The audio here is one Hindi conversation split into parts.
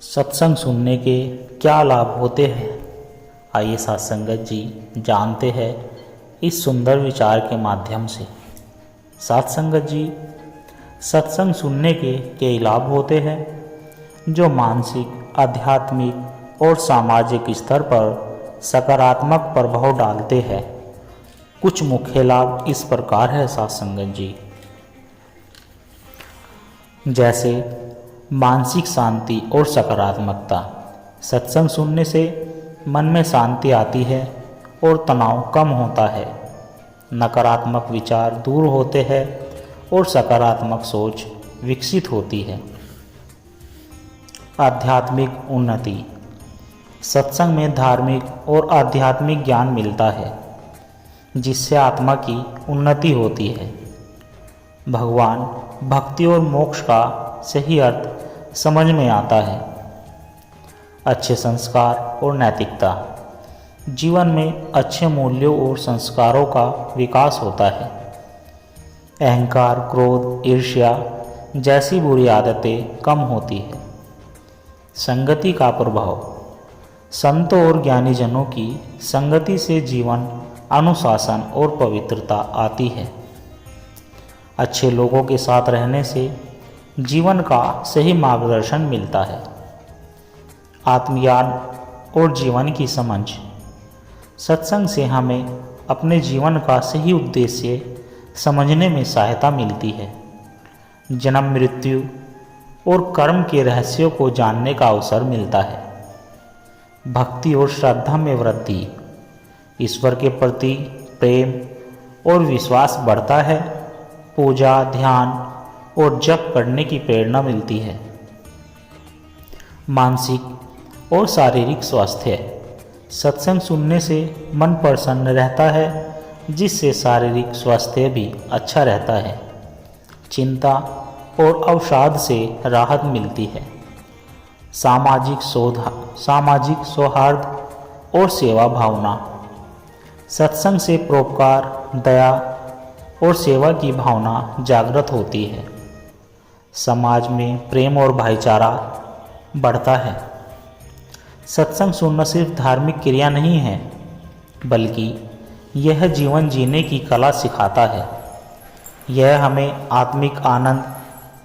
सत्संग सुनने के क्या लाभ होते हैं? आइए साथ संगत जी जानते हैं इस सुंदर विचार के माध्यम से। साथ संगत जी, सत्संग सुनने के कई लाभ होते हैं जो मानसिक, आध्यात्मिक और सामाजिक स्तर पर सकारात्मक प्रभाव डालते हैं। कुछ मुख्य लाभ इस प्रकार है साथ संगत जी। जैसे मानसिक शांति और सकारात्मकता। सत्संग सुनने से मन में शांति आती है और तनाव कम होता है। नकारात्मक विचार दूर होते हैं और सकारात्मक सोच विकसित होती है। आध्यात्मिक उन्नति। सत्संग में धार्मिक और आध्यात्मिक ज्ञान मिलता है जिससे आत्मा की उन्नति होती है। भगवान, भक्ति और मोक्ष का सही अर्थ समझ में आता है। अच्छे संस्कार और नैतिकता। जीवन में अच्छे मूल्यों और संस्कारों का विकास होता है। अहंकार, क्रोध, ईर्ष्या जैसी बुरी आदतें कम होती है। संगति का प्रभाव। संतों और ज्ञानी जनों की संगति से जीवन अनुशासन और पवित्रता आती है। अच्छे लोगों के साथ रहने से जीवन का सही मार्गदर्शन मिलता है। आत्मज्ञान और जीवन की समझ। सत्संग से हमें अपने जीवन का सही उद्देश्य समझने में सहायता मिलती है। जन्म, मृत्यु और कर्म के रहस्यों को जानने का अवसर मिलता है। भक्ति और श्रद्धा में वृद्धि। ईश्वर के प्रति प्रेम और विश्वास बढ़ता है। पूजा, ध्यान और जप करने की प्रेरणा मिलती है। मानसिक और शारीरिक स्वास्थ्य। सत्संग सुनने से मन प्रसन्न रहता है जिससे शारीरिक स्वास्थ्य भी अच्छा रहता है। चिंता और अवसाद से राहत मिलती है। सामाजिक सौहार्द और सेवा भावना। सत्संग से परोपकार, दया और सेवा की भावना जागृत होती है। समाज में प्रेम और भाईचारा बढ़ता है। सत्संग सुनना सिर्फ धार्मिक क्रिया नहीं है, बल्कि यह जीवन जीने की कला सिखाता है। यह हमें आत्मिक आनंद,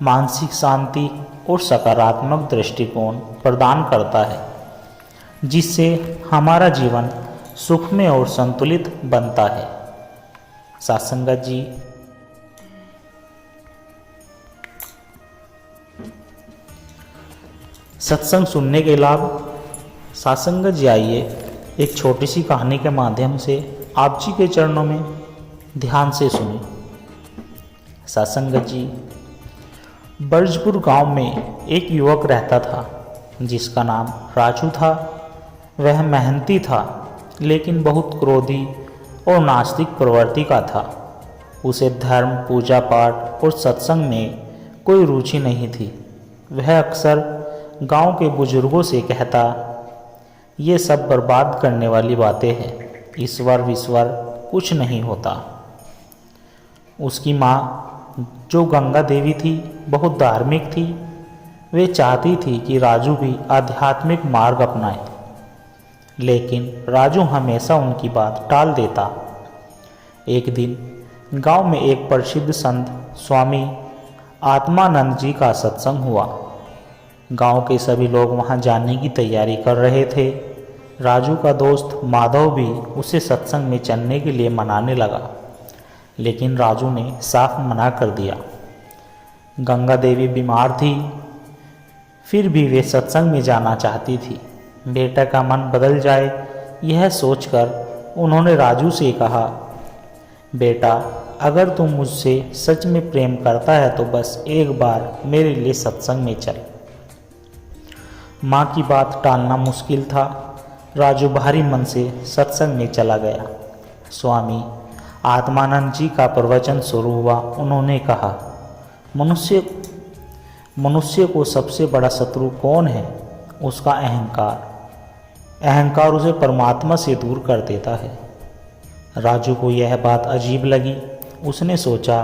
मानसिक शांति और सकारात्मक दृष्टिकोण प्रदान करता है, जिससे हमारा जीवन सुखमय और संतुलित बनता है। साथ संगत जी, सत्संग सुनने के लाभ। साथ संगत जी, आइए एक छोटी सी कहानी के माध्यम से आप जी के चरणों में ध्यान से सुने। साथ संगत जी, बरजपुर गांव में एक युवक रहता था जिसका नाम राजू था। वह मेहनती था लेकिन बहुत क्रोधी और नास्तिक प्रवृत्ति का था। उसे धर्म, पूजा पाठ और सत्संग में कोई रुचि नहीं थी। वह अक्सर गांव के बुजुर्गों से कहता, ये सब बर्बाद करने वाली बातें हैं, ईश्वर विश्वर कुछ नहीं होता। उसकी माँ, जो गंगा देवी थी, बहुत धार्मिक थी। वे चाहती थी कि राजू भी आध्यात्मिक मार्ग अपनाए, लेकिन राजू हमेशा उनकी बात टाल देता। एक दिन गांव में एक प्रसिद्ध संत स्वामी आत्मानंद जी का सत्संग हुआ। गांव के सभी लोग वहां जाने की तैयारी कर रहे थे। राजू का दोस्त माधव भी उसे सत्संग में चलने के लिए मनाने लगा, लेकिन राजू ने साफ मना कर दिया। गंगा देवी बीमार थी, फिर भी वे सत्संग में जाना चाहती थी। बेटा का मन बदल जाए, यह सोचकर उन्होंने राजू से कहा, बेटा, अगर तुम मुझसे सच में प्रेम करता है तो बस एक बार मेरे लिए सत्संग में चल। माँ की बात टालना मुश्किल था। राजू भारी मन से सत्संग में चला गया। स्वामी आत्मानंद जी का प्रवचन शुरू हुआ। उन्होंने कहा, मनुष्य को सबसे बड़ा शत्रु कौन है? उसका अहंकार। अहंकार उसे परमात्मा से दूर कर देता है। राजू को यह बात अजीब लगी। उसने सोचा,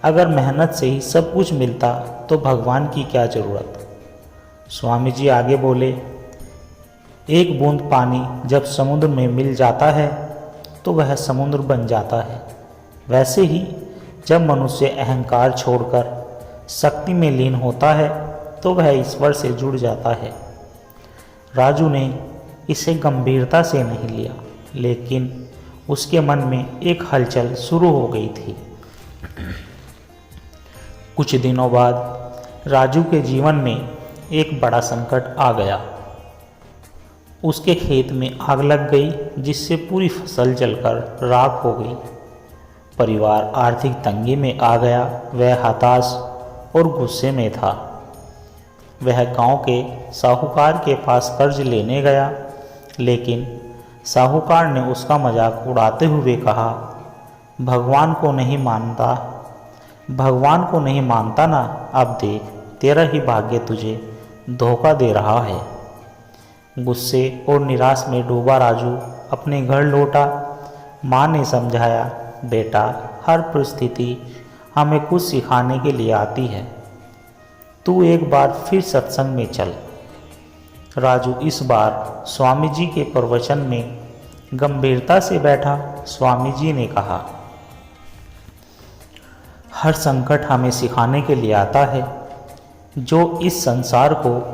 अगर मेहनत से ही सब कुछ मिलता तो भगवान की क्या ज़रूरत। स्वामी जी आगे बोले, एक बूंद पानी जब समुद्र में मिल जाता है तो वह समुद्र बन जाता है। वैसे ही जब मनुष्य अहंकार छोड़कर शक्ति में लीन होता है तो वह ईश्वर से जुड़ जाता है। राजू ने इसे गंभीरता से नहीं लिया, लेकिन उसके मन में एक हलचल शुरू हो गई थी। कुछ दिनों बाद राजू के जीवन में एक बड़ा संकट आ गया। उसके खेत में आग लग गई, जिससे पूरी फसल जलकर राख हो गई। परिवार आर्थिक तंगी में आ गया। वह हताश और गुस्से में था। वह गांव के साहूकार के पास कर्ज लेने गया, लेकिन साहूकार ने उसका मजाक उड़ाते हुए कहा, भगवान को नहीं मानता ना, अब देख तेरा ही भाग्य तुझे धोखा दे रहा है। गुस्से और निराश में डूबा राजू अपने घर लौटा। माँ ने समझाया, बेटा, हर परिस्थिति हमें कुछ सिखाने के लिए आती है। तू एक बार फिर सत्संग में चल। राजू इस बार स्वामी जी के प्रवचन में गंभीरता से बैठा। स्वामी जी ने कहा, हर संकट हमें सिखाने के लिए आता है। जो इस संसार को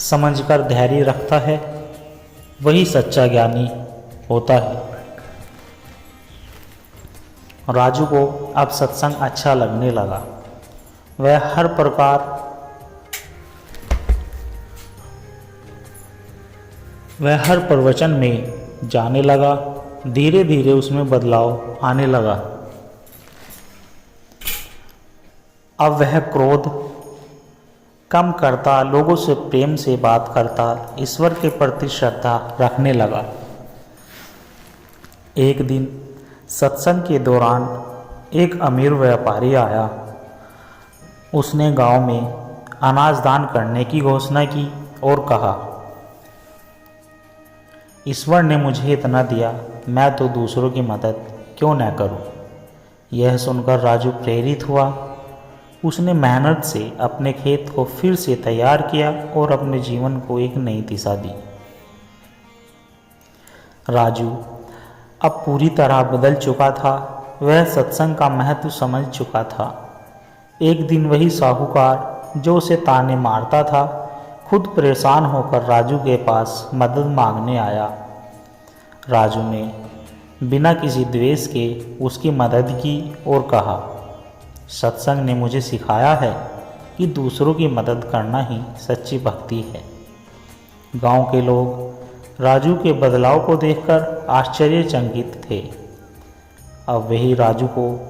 समझकर धैर्य रखता है वही सच्चा ज्ञानी होता है। राजू को अब सत्संग अच्छा लगने लगा। वह हर प्रवचन में जाने लगा। धीरे धीरे उसमें बदलाव आने लगा। अब वह क्रोध कम करता, लोगों से प्रेम से बात करता, ईश्वर के प्रति श्रद्धा रखने लगा। एक दिन सत्संग के दौरान एक अमीर व्यापारी आया। उसने गांव में अनाज दान करने की घोषणा की और कहा, ईश्वर ने मुझे इतना दिया, मैं तो दूसरों की मदद क्यों न करूं। यह सुनकर राजू प्रेरित हुआ। उसने मेहनत से अपने खेत को फिर से तैयार किया और अपने जीवन को एक नई दिशा दी। राजू अब पूरी तरह बदल चुका था। वह सत्संग का महत्व समझ चुका था। एक दिन वही साहूकार जो उसे ताने मारता था, खुद परेशान होकर राजू के पास मदद मांगने आया। राजू ने बिना किसी द्वेष के उसकी मदद की और कहा, सत्संग ने मुझे सिखाया है कि दूसरों की मदद करना ही सच्ची भक्ति है। गांव के लोग राजू के बदलाव को देखकर आश्चर्यचकित थे। अब वही राजू को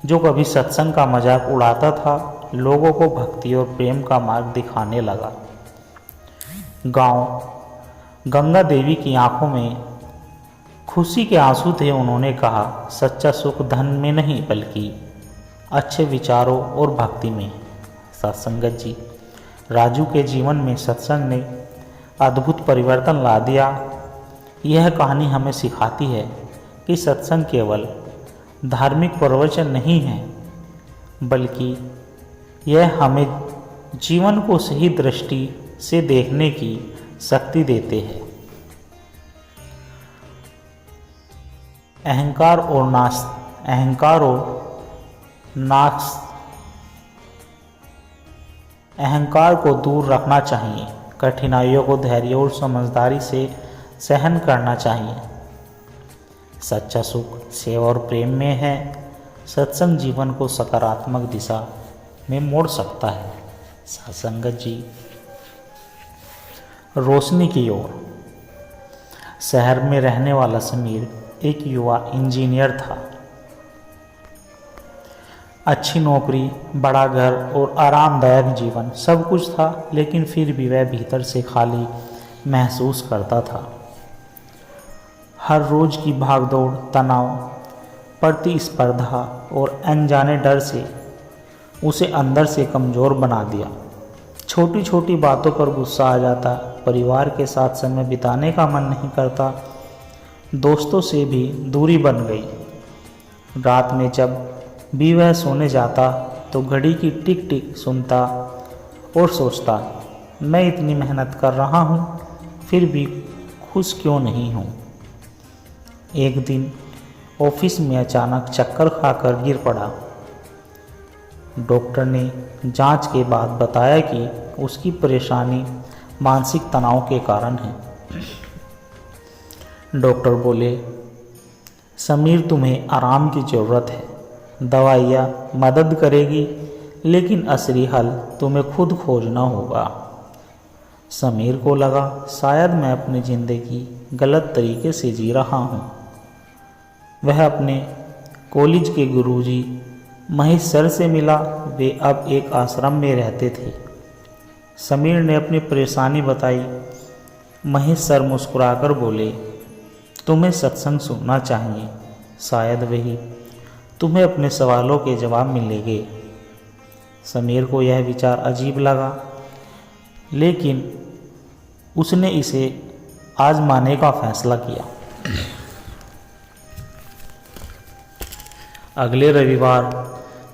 जो कभी सत्संग का मजाक उड़ाता था, लोगों को भक्ति और प्रेम का मार्ग दिखाने लगा। गांव गंगा देवी की आंखों में खुशी के आंसू थे। उन्होंने कहा, सच्चा सुख धन में नहीं बल्कि अच्छे विचारों और भक्ति में। सत्संगत जी, राजू के जीवन में सत्संग ने अद्भुत परिवर्तन ला दिया। यह कहानी हमें सिखाती है कि सत्संग केवल धार्मिक प्रवचन नहीं है, बल्कि यह हमें जीवन को सही दृष्टि से देखने की शक्ति देते हैं। अहंकार को दूर रखना चाहिए। कठिनाइयों को धैर्य और समझदारी से सहन करना चाहिए। सच्चा सुख सेवा और प्रेम में है। सत्संग जीवन को सकारात्मक दिशा में मोड़ सकता है। सत्संगत जी, रोशनी की ओर। शहर में रहने वाला समीर एक युवा इंजीनियर था। अच्छी नौकरी, बड़ा घर और आरामदायक जीवन सब कुछ था, लेकिन फिर भी वह भीतर से खाली महसूस करता था। हर रोज की भागदौड़, तनाव, प्रतिस्पर्धा और अनजाने डर से उसे अंदर से कमज़ोर बना दिया। छोटी छोटी बातों पर गुस्सा आ जाता, परिवार के साथ समय बिताने का मन नहीं करता, दोस्तों से भी दूरी बन गई। रात में जब भी वह सोने जाता तो घड़ी की टिक टिक सुनता और सोचता, मैं इतनी मेहनत कर रहा हूँ फिर भी खुश क्यों नहीं हूँ। एक दिन ऑफिस में अचानक चक्कर खाकर गिर पड़ा। डॉक्टर ने जांच के बाद बताया कि उसकी परेशानी मानसिक तनाव के कारण है। डॉक्टर बोले, समीर तुम्हें आराम की ज़रूरत है, दवाइयाँ मदद करेगी लेकिन असली हल तुम्हें खुद खोजना होगा। समीर को लगा शायद मैं अपनी ज़िंदगी गलत तरीके से जी रहा हूँ। वह अपने कॉलेज के गुरुजी महेश सर से मिला। वे अब एक आश्रम में रहते थे। समीर ने अपनी परेशानी बताई। महेश सर मुस्कुराकर बोले, तुम्हें सत्संग सुनना चाहिए, शायद वही तुम्हें अपने सवालों के जवाब मिलेंगे। समीर को यह विचार अजीब लगा, लेकिन उसने इसे आजमाने का फैसला किया। अगले रविवार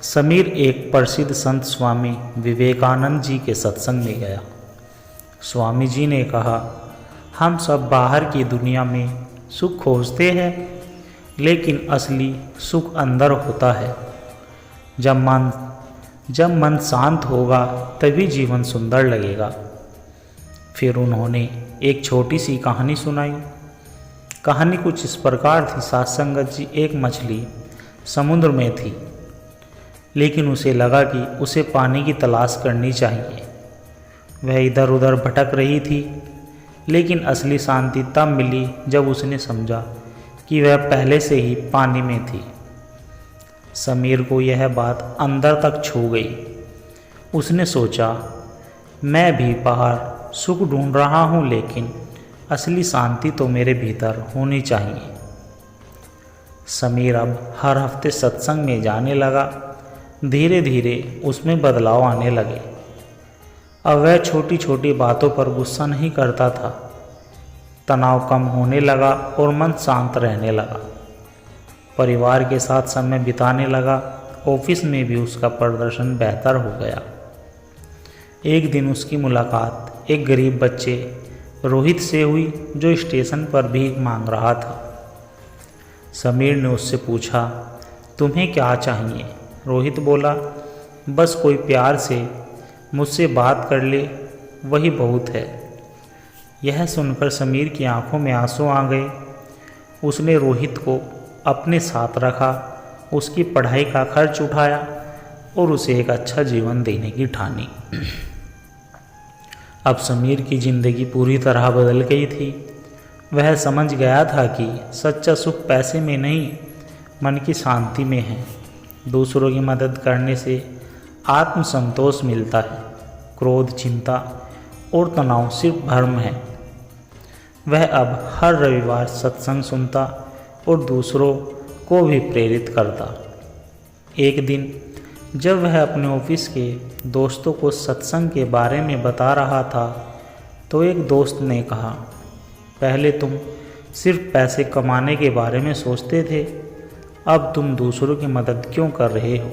समीर एक प्रसिद्ध संत स्वामी विवेकानंद जी के सत्संग में गया। स्वामी जी ने कहा, हम सब बाहर की दुनिया में सुख खोजते हैं, लेकिन असली सुख अंदर होता है। जब मन शांत होगा तभी जीवन सुंदर लगेगा। फिर उन्होंने एक छोटी सी कहानी सुनाई। कहानी कुछ इस प्रकार थी। सत्संगत जी, एक मछली समुद्र में थी, लेकिन उसे लगा कि उसे पानी की तलाश करनी चाहिए। वह इधर उधर भटक रही थी, लेकिन असली शांति तब मिली जब उसने समझा कि वह पहले से ही पानी में थी। समीर को यह बात अंदर तक छू गई। उसने सोचा, मैं भी बाहर सुख ढूंढ रहा हूँ, लेकिन असली शांति तो मेरे भीतर होनी चाहिए। समीर अब हर हफ्ते सत्संग में जाने लगा। धीरे धीरे उसमें बदलाव आने लगे। अब वह छोटी छोटी बातों पर गुस्सा नहीं करता था। तनाव कम होने लगा और मन शांत रहने लगा। परिवार के साथ समय बिताने लगा। ऑफिस में भी उसका प्रदर्शन बेहतर हो गया। एक दिन उसकी मुलाकात एक गरीब बच्चे रोहित से हुई, जो स्टेशन पर भीख मांग रहा था। समीर ने उससे पूछा, तुम्हें क्या चाहिए? रोहित बोला, बस कोई प्यार से मुझसे बात कर ले, वही बहुत है। यह सुनकर समीर की आंखों में आंसू आ गए। उसने रोहित को अपने साथ रखा, उसकी पढ़ाई का खर्च उठाया और उसे एक अच्छा जीवन देने की ठानी। अब समीर की ज़िंदगी पूरी तरह बदल गई थी। वह समझ गया था कि सच्चा सुख पैसे में नहीं, मन की शांति में है। दूसरों की मदद करने से आत्मसंतोष मिलता है। क्रोध, चिंता और तनाव सिर्फ भ्रम है। वह अब हर रविवार सत्संग सुनता और दूसरों को भी प्रेरित करता। एक दिन जब वह अपने ऑफिस के दोस्तों को सत्संग के बारे में बता रहा था, तो एक दोस्त ने कहा, पहले तुम सिर्फ पैसे कमाने के बारे में सोचते थे, अब तुम दूसरों की मदद क्यों कर रहे हो?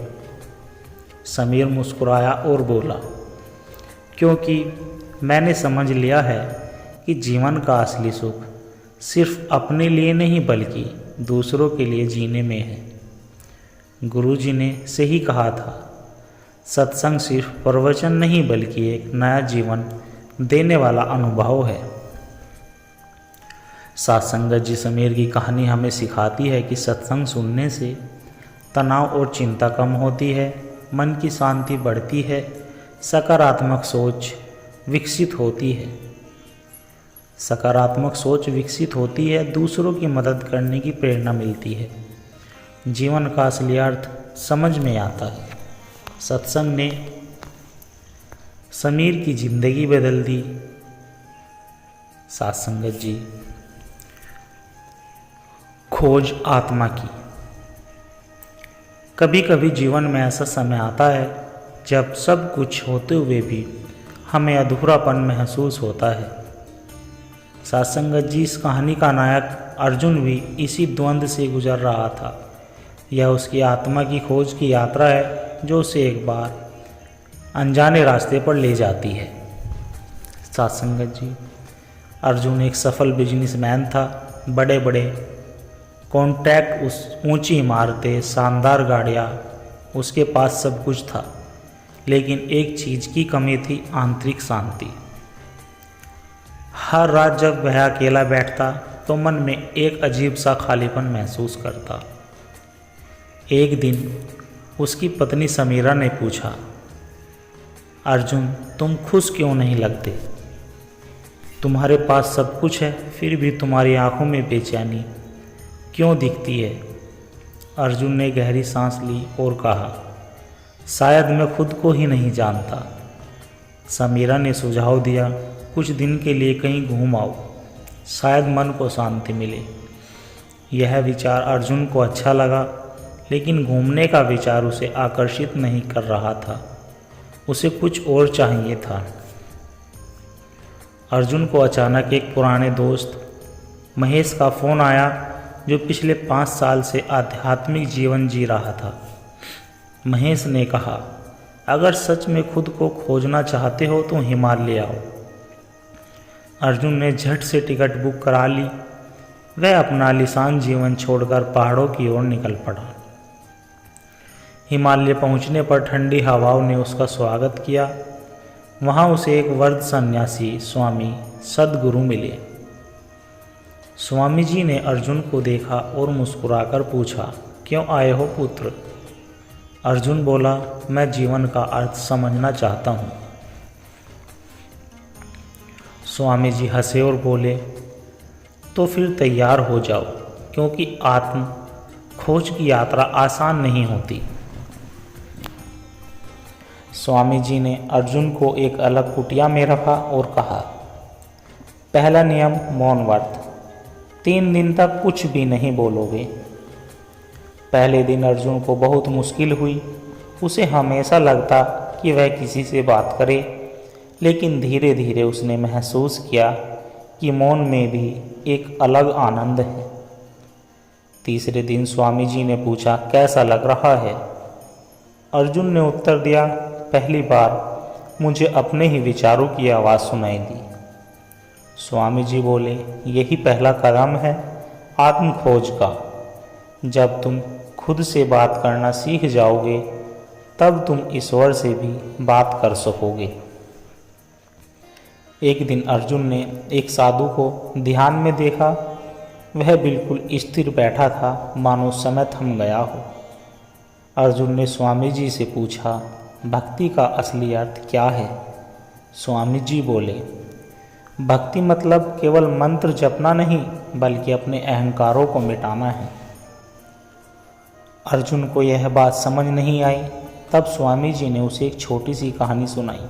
समीर मुस्कुराया और बोला, क्योंकि मैंने समझ लिया है कि जीवन का असली सुख सिर्फ अपने लिए नहीं बल्कि दूसरों के लिए जीने में है। गुरुजी ने सही कहा था, सत्संग सिर्फ प्रवचन नहीं बल्कि एक नया जीवन देने वाला अनुभव है। सत्संगत जी समीर की कहानी हमें सिखाती है कि सत्संग सुनने से तनाव और चिंता कम होती है, मन की शांति बढ़ती है, सकारात्मक सोच विकसित होती है। सकारात्मक सोच विकसित होती है, दूसरों की मदद करने की प्रेरणा मिलती है, जीवन का असली अर्थ समझ में आता है। सत्संग ने समीर की ज़िंदगी बदल दी। सत्संगत जी, खोज आत्मा की। कभी कभी जीवन में ऐसा समय आता है जब सब कुछ होते हुए भी हमें अधूरापन महसूस होता है। सत्संगत जी, इस कहानी का नायक अर्जुन भी इसी द्वंद्व से गुजर रहा था। यह उसकी आत्मा की खोज की यात्रा है जो उसे एक बार अनजाने रास्ते पर ले जाती है। सत्संगत जी, अर्जुन एक सफल बिजनेसमैन था। बड़े बड़े कॉन्टैक्ट, उस ऊंची इमारतें, शानदार गाड़ियाँ, उसके पास सब कुछ था। लेकिन एक चीज़ की कमी थी, आंतरिक शांति। हर रात जब वह अकेला बैठता तो मन में एक अजीब सा खालीपन महसूस करता। एक दिन उसकी पत्नी समीरा ने पूछा, अर्जुन, तुम खुश क्यों नहीं लगते? तुम्हारे पास सब कुछ है, फिर भी तुम्हारी आंखों में बेचैनी क्यों दिखती है? अर्जुन ने गहरी सांस ली और कहा, शायद मैं खुद को ही नहीं जानता। समीरा ने सुझाव दिया, कुछ दिन के लिए कहीं घूम आओ, शायद मन को शांति मिले। यह विचार अर्जुन को अच्छा लगा, लेकिन घूमने का विचार उसे आकर्षित नहीं कर रहा था। उसे कुछ और चाहिए था। अर्जुन को अचानक एक पुराने दोस्त महेश का फ़ोन आया, जो पिछले 5 साल से आध्यात्मिक जीवन जी रहा था। महेश ने कहा, अगर सच में खुद को खोजना चाहते हो तो हिमालय आओ। अर्जुन ने झट से टिकट बुक करा ली। वह अपना आलीशान जीवन छोड़कर पहाड़ों की ओर निकल पड़ा। हिमालय पहुंचने पर ठंडी हवाओं ने उसका स्वागत किया। वहां उसे एक वृद्ध सन्यासी स्वामी सद्गुरु मिले। स्वामी जी ने अर्जुन को देखा और मुस्कुराकर पूछा, क्यों आए हो पुत्र? अर्जुन बोला, मैं जीवन का अर्थ समझना चाहता हूँ। स्वामी जी हंसे और बोले, तो फिर तैयार हो जाओ, क्योंकि आत्म खोज की यात्रा आसान नहीं होती। स्वामी जी ने अर्जुन को एक अलग कुटिया में रखा और कहा, पहला नियम मौन व्रत, 3 दिन तक कुछ भी नहीं बोलोगे। पहले दिन अर्जुन को बहुत मुश्किल हुई। उसे हमेशा लगता कि वह किसी से बात करे, लेकिन धीरे धीरे उसने महसूस किया कि मौन में भी एक अलग आनंद है। तीसरे दिन स्वामी जी ने पूछा, कैसा लग रहा है? अर्जुन ने उत्तर दिया, पहली बार मुझे अपने ही विचारों की आवाज़ सुनाई दी। स्वामी जी बोले, यही पहला कदम है आत्म खोज का। जब तुम खुद से बात करना सीख जाओगे, तब तुम ईश्वर से भी बात कर सकोगे। एक दिन अर्जुन ने एक साधु को ध्यान में देखा। वह बिल्कुल स्थिर बैठा था, मानो समय थम गया हो। अर्जुन ने स्वामी जी से पूछा, भक्ति का असली अर्थ क्या है? स्वामी जी बोले, भक्ति मतलब केवल मंत्र जपना नहीं, बल्कि अपने अहंकारों को मिटाना है। अर्जुन को यह बात समझ नहीं आई। तब स्वामी जी ने उसे एक छोटी सी कहानी सुनाई।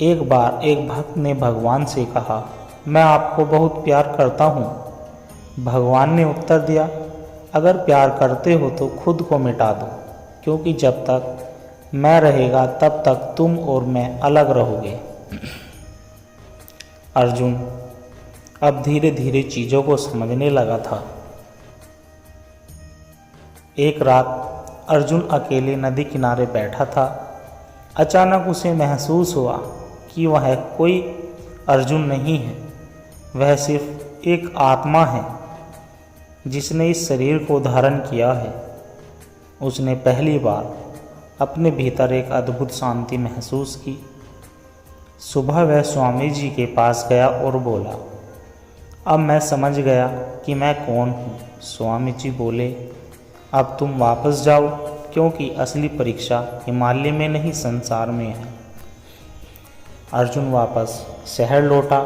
एक बार एक भक्त ने भगवान से कहा, मैं आपको बहुत प्यार करता हूँ। भगवान ने उत्तर दिया, अगर प्यार करते हो तो खुद को मिटा दो, क्योंकि जब तक मैं रहेगा तब तक तुम और मैं अलग रहोगे। अर्जुन अब धीरे धीरे चीज़ों को समझने लगा था। एक रात अर्जुन अकेले नदी किनारे बैठा था। अचानक उसे महसूस हुआ कि वह कोई अर्जुन नहीं है, वह सिर्फ एक आत्मा है जिसने इस शरीर को धारण किया है। उसने पहली बार अपने भीतर एक अद्भुत शांति महसूस की। सुबह वह स्वामी जी के पास गया और बोला, अब मैं समझ गया कि मैं कौन हूँ। स्वामी जी बोले, अब तुम वापस जाओ, क्योंकि असली परीक्षा हिमालय में नहीं संसार में है। अर्जुन वापस शहर लौटा,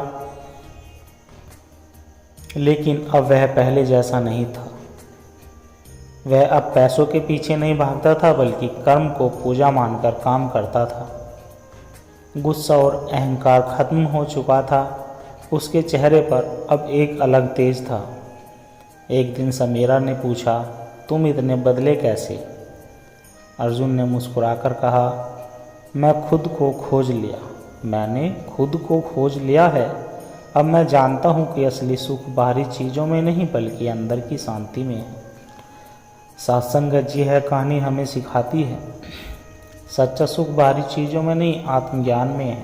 लेकिन अब वह पहले जैसा नहीं था। वह अब पैसों के पीछे नहीं भागता था, बल्कि कर्म को पूजा मानकर काम करता था। गुस्सा और अहंकार खत्म हो चुका था। उसके चेहरे पर अब एक अलग तेज था। एक दिन समीरा ने पूछा, तुम इतने बदले कैसे? अर्जुन ने मुस्कुराकर कहा, मैं खुद को खोज लिया। मैंने खुद को खोज लिया है। अब मैं जानता हूँ कि असली सुख बाहरी चीज़ों में नहीं, बल्कि अंदर की शांति में है। सत्संगत जी है कहानी हमें सिखाती है, सच्चा सुख बाहरी चीज़ों में नहीं, आत्मज्ञान में है।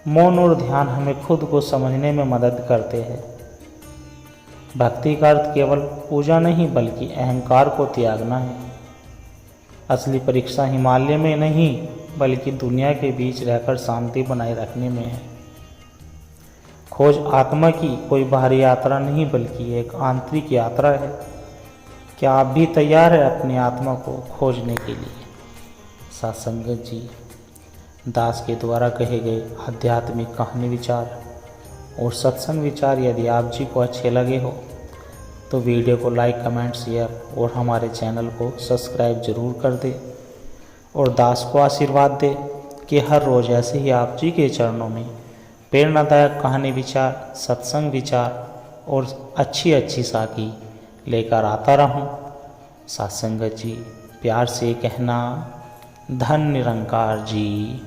मौन और ध्यान हमें खुद को समझने में मदद करते हैं। भक्ति का अर्थ केवल पूजा नहीं बल्कि अहंकार को त्यागना है। असली परीक्षा हिमालय में नहीं बल्कि दुनिया के बीच रहकर शांति बनाए रखने में है। खोज आत्मा की कोई बाहरी यात्रा नहीं बल्कि एक आंतरिक यात्रा है। क्या आप भी तैयार हैं अपनी आत्मा को खोजने के लिए? सासंगत जी, दास के द्वारा कहे गए आध्यात्मिक कहानी विचार और सत्संग विचार यदि आप जी को अच्छे लगे हो तो वीडियो को लाइक, कमेंट, शेयर और हमारे चैनल को सब्सक्राइब जरूर कर दे और दास को आशीर्वाद दे कि हर रोज़ ऐसे ही आप जी के चरणों में प्रेरणादायक कहानी विचार, सत्संग विचार और अच्छी अच्छी साखी लेकर आता रहूं। सासंगत जी, प्यार से कहना, धन निरंकार जी।